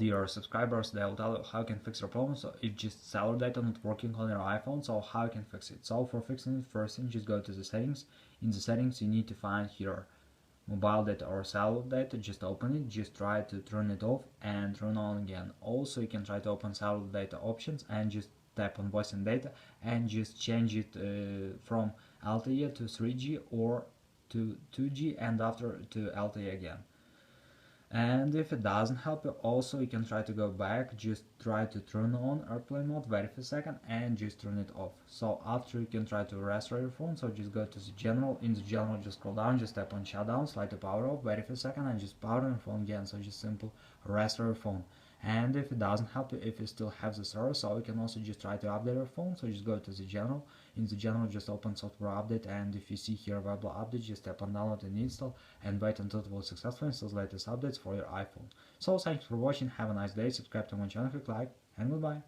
Dear subscribers, they will tell you how you can fix your problem. So if just cellular data not working on your iPhone, so how you can fix it. So for fixing it, first thing, just go to the settings. In the settings you need to find here mobile data or cellular data. Just open it, just try to turn it off and turn on again. Also you can try to open cellular data options and just tap on voice and data and just change it from LTE to 3G or to 2G and after to LTE again. And if it doesn't help you, also you can try to go back, just try to turn on airplane mode, wait for a second and just turn it off. So after you can try to restore your phone, so just go to the general, in the general just scroll down, just tap on shutdown, slide to power off, wait for a second and just power on your phone again. So just simple restore your phone. And if it doesn't help you, if you still have this error, so you can also just try to update your phone. So just go to the general, in the general just open software update, and if you see here available update, just tap on download and install and wait until it will successfully install the latest updates for your iPhone. So thanks for watching, have a nice day, subscribe to my channel, click like, and goodbye.